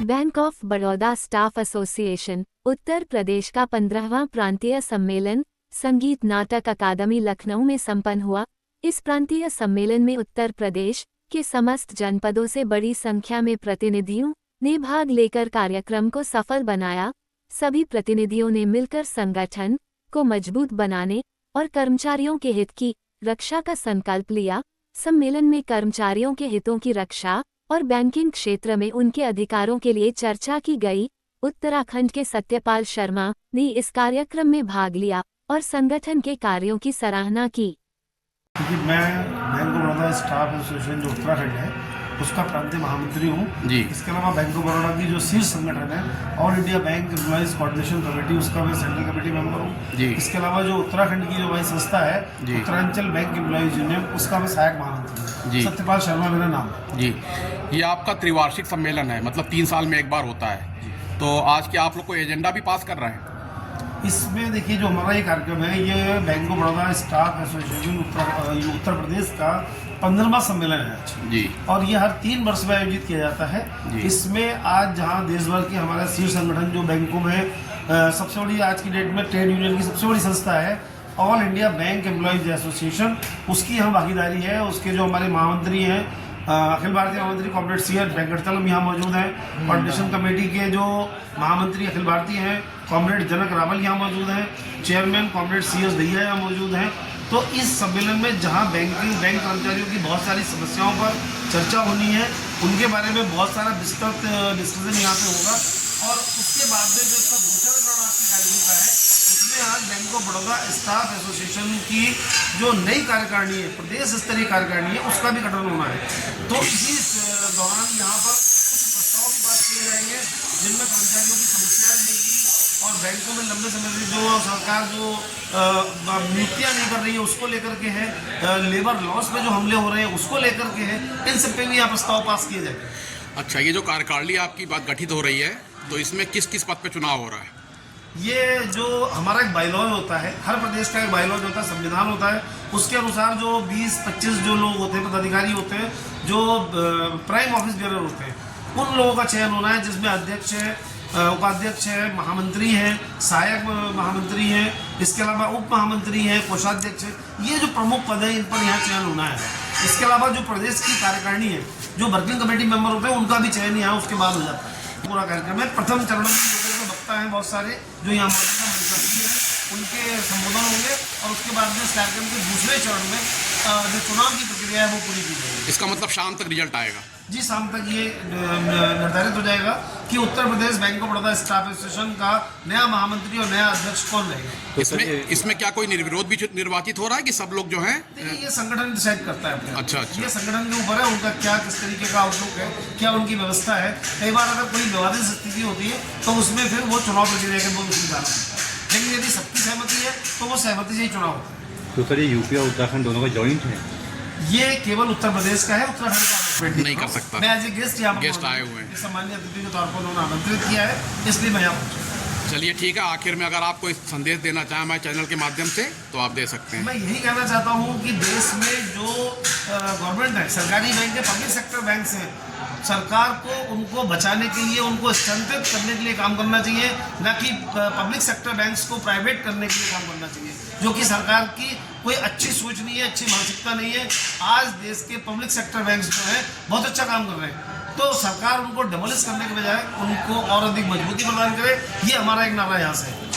Bank of Baroda staff association Uttar Pradesh का 15वां प्रांतीय सम्मेलन संगीत नाटक अकादमी लखनऊ में संपन्न हुआ। इस प्रांतीय सम्मेलन में उत्तर प्रदेश के समस्त जनपदों से बड़ी संख्या में प्रतिनिधियों ने भाग लेकर कार्यक्रम को सफल बनाया। सभी प्रतिनिधियों ने मिलकर संगठन को मजबूत बनाने और कर्मचारियों के हित की रक्षा का संकल्प लिया। सम्मेलन में कर्मचारियों के हितों की रक्षा और बैंकिंग क्षेत्र में उनके अधिकारों के लिए चर्चा की गई। उत्तराखंड के सत्यपाल शर्मा ने इस कार्यक्रम में भाग लिया और संगठन के कार्यों की सराहना की। क्योंकि मैं bank of Baroda staff association जो उत्तराखंड है उसका प्रांतीय महामंत्री हूँ जी। इसके अलावा बैंक ऑफ बड़ौदा की जो शीर्ष संगठन है all India bank employees coordination committee, उसका मैं सेंट्रल कमेटी मेंबर हूँ। इसके अलावा जो उत्तराखंड की जो हमारी संस्था है उत्तरांचल बैंक एम्प्लॉइज यूनियन, उसका मैं सहायक महामंत्री हूँ। सत्यपाल शर्मा मेरा नाम है जी। ये आपका त्रिवार्षिक सम्मेलन है, मतलब 3 साल में एक बार होता है। तो आज क्या आप लोग को एजेंडा भी पास कर रहे हैं? इसमें देखिए जो हमारा ये कार्यक्रम है ये Bank of Baroda staff association Uttar Pradesh का 15वां सम्मेलन है जी। और ये हर 3 वर्ष में आयोजित किया जाता है। इसमें आज जहां देश भर के हमारा शीर्ष संगठन जो बैंकों में सबसे बड़ी आज की डेट में ट्रेड यूनियन की सबसे बड़ी संस्था है all India bank employees association, उसकी यहाँ भागीदारी है। उसके जो हमारे महामंत्री हैं अखिल भारतीय महामंत्री कॉमरेड सी एच वेंकटचलम यहाँ मौजूद हैं। कोऑर्डिनेशन कमेटी के जो महामंत्री अखिल भारतीय हैं कॉमरेड जनक रावल यहाँ मौजूद हैं। Chairman comrade C S Dahiya यहाँ मौजूद हैं। तो इस सम्मेलन में जहाँ बैंक कर्मचारियों की बहुत सारी समस्याओं पर चर्चा होनी है, उनके बारे में बहुत सारा विस्तृत डिस्कशन यहाँ पे होगा। और उसके बाद में जो इसका दूसरा रणनीतिक कार्यक्रम का है उसमें आज bank of Baroda staff association की जो नई कार्यकारिणी है, प्रदेश स्तरीय कार्यकारिणी है, उसका भी गठन होना है। तो इसी दौरान यहाँ पर कुछ प्रस्ताव भी बात किए जाएंगे जिनमें कर्मचारियों की समस्याएं रहेगी और बैंकों में लंबे समय से जो सरकार जो नियुक्तियाँ नहीं कर रही है उसको लेकर के है, लेबर लॉस में जो हमले हो रहे हैं उसको लेकर के है, इन सब पे भी यहाँ प्रस्ताव पास किए जाएंगे। अच्छा, ये जो कार्यकारिणी आपकी बात गठित हो रही है तो इसमें किस किस पद पे चुनाव हो रहा है? ये जो हमारा एक बायलॉज होता है, हर प्रदेश का एक बायलॉज होता है, संविधान होता है, उसके अनुसार जो 20-25 जो लोग होते हैं पदाधिकारी होते हैं जो प्राइम ऑफिस बेरर होते हैं, उन लोगों का चयन होना है जिसमें अध्यक्ष है, उपाध्यक्ष है, महामंत्री है, सहायक महामंत्री है, इसके अलावा उप महामंत्री है, कोषाध्यक्ष है। ये जो प्रमुख पद है इन पर यहाँ चयन होना है। इसके अलावा जो प्रदेश की कार्यकारिणी है, जो वर्किंग कमेटी मेंबर होते हैं, उनका भी चयन यहाँ उसके बाद हो जाता है। पूरा कार्यक्रम है। प्रथम चरण में वक्ता हैं बहुत सारे जो यहाँ मौजूद हैं, उनके संबोधन होंगे और उसके बाद में इस कार्यक्रम के दूसरे चरण में जो चुनाव की प्रक्रिया है वो पूरी की जाएगी। इसका मतलब शाम तक रिजल्ट आएगा? जी, शाम तक ये निर्धारित हो जाएगा कि Uttar Pradesh Bank of Baroda staff association का नया महामंत्री और नया अध्यक्ष कौन रहेगा। इसमें क्या कोई निर्विरोध भी निर्वाचित हो रहा है कि सब लोग जो हैं? ये संगठन डिसाइड करता है। अच्छा, ये संगठन के ऊपर है, उनका क्या किस तरीके का आउटलुक है, क्या उनकी व्यवस्था है। कई बार अगर कोई विवादित स्थिति होती है तो उसमें फिर वो चुनाव प्रक्रिया के बहुत उसमें जाना पड़ता है, लेकिन यदि सबकी सहमति है तो वो सहमति से ही चुनाव होता है। तो सर ये यूपी और उत्तराखंड दोनों का जॉइंट है? ये केवल उत्तर प्रदेश का है, उत्तराखंड का नहीं कर सकता। मैं एज ए गेस्ट यहाँ गेस्ट आए हुए हैं, सामान्य अतिथि के तौर पर उन्होंने आमंत्रित किया है, इसलिए मैं यहाँ पहुँचा। चलिए ठीक है, आखिर में अगर आप कोई संदेश देना चाहें हमारे चैनल के माध्यम से तो आप दे सकते हैं। मैं यही कहना चाहता हूँ कि देश में जो गवर्नमेंट है, सरकारी बैंक है, पब्लिक सेक्टर बैंक हैं, सरकार को उनको बचाने के लिए, उनको स्ट्रेंथन करने के लिए काम करना चाहिए, ना कि पब्लिक सेक्टर बैंक्स को प्राइवेट करने के लिए काम करना चाहिए, जो कि सरकार की कोई अच्छी सोच नहीं है, अच्छी मानसिकता नहीं है। आज देश के पब्लिक सेक्टर बैंक्स जो है बहुत अच्छा काम कर रहे हैं, तो सरकार उनको डेमोलिश करने के बजाय उनको और अधिक मजबूती प्रदान करे, ये हमारा एक नारा यहाँ से है।